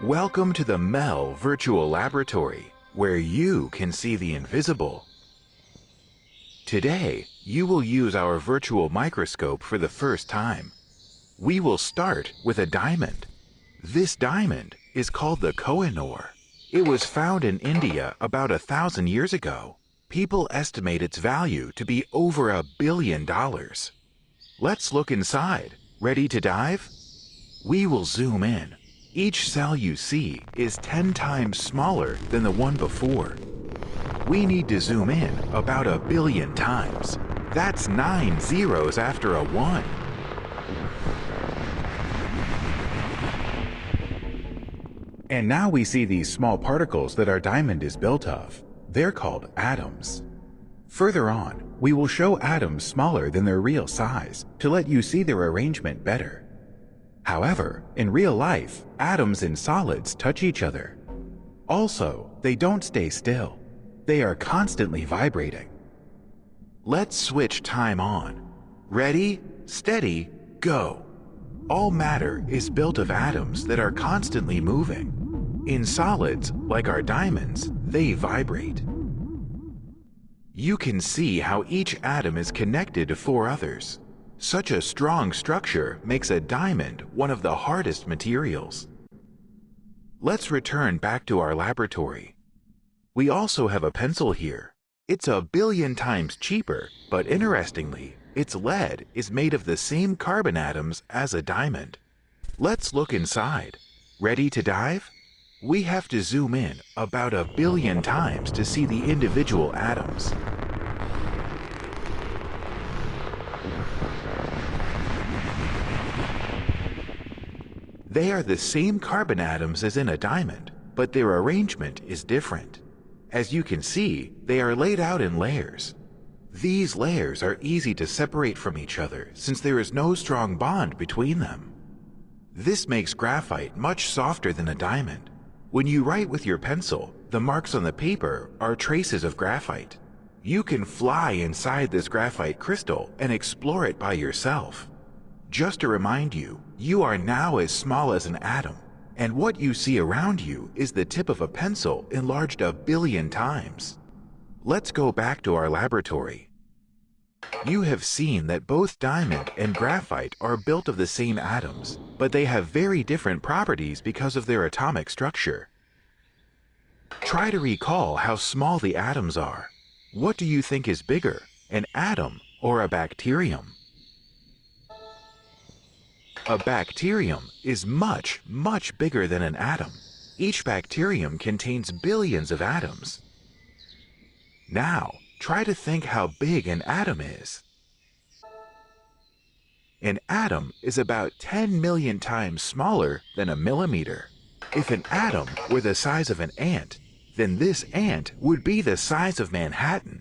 Welcome to the MEL Virtual Laboratory, where you can see the invisible. Today, you will use our virtual microscope for the first time. We will start with a diamond. This diamond is called the Kohinoor. It was found in India about 1,000 years ago. People estimate its value to be over $1 billion. Let's look inside. Ready to dive? We will zoom in. Each cell you see is 10 times smaller than the one before. We need to zoom in about 1 billion times. That's 9 zeros after a 1. And now we see these small particles that our diamond is built of. They're called atoms. Further on, we will show atoms smaller than their real size to let you see their arrangement better. However, in real life, atoms in solids touch each other. Also, they don't stay still. They are constantly vibrating. Let's switch time on. Ready, steady, go. All matter is built of atoms that are constantly moving. In solids, like our diamonds, they vibrate. You can see how each atom is connected to 4 others. Such a strong structure makes a diamond one of the hardest materials. Let's return back to our laboratory. We also have a pencil here. It's 1 billion times cheaper, but interestingly, its lead is made of the same carbon atoms as a diamond. Let's look inside. Ready to dive? We have to zoom in about 1 billion times to see the individual atoms. They are the same carbon atoms as in a diamond, but their arrangement is different. As you can see, they are laid out in layers. These layers are easy to separate from each other since there is no strong bond between them. This makes graphite much softer than a diamond. When you write with your pencil, the marks on the paper are traces of graphite. You can fly inside this graphite crystal and explore it by yourself. Just to remind you, you are now as small as an atom, and what you see around you is the tip of a pencil enlarged 1 billion times. Let's go back to our laboratory. You have seen that both diamond and graphite are built of the same atoms, but they have very different properties because of their atomic structure. Try to recall how small the atoms are. What do you think is bigger, an atom or a bacterium? A bacterium is much, much bigger than an atom. Each bacterium contains billions of atoms. Now, try to think how big an atom is. An atom is about 10 million times smaller than a millimeter. If an atom were the size of an ant, then this ant would be the size of Manhattan.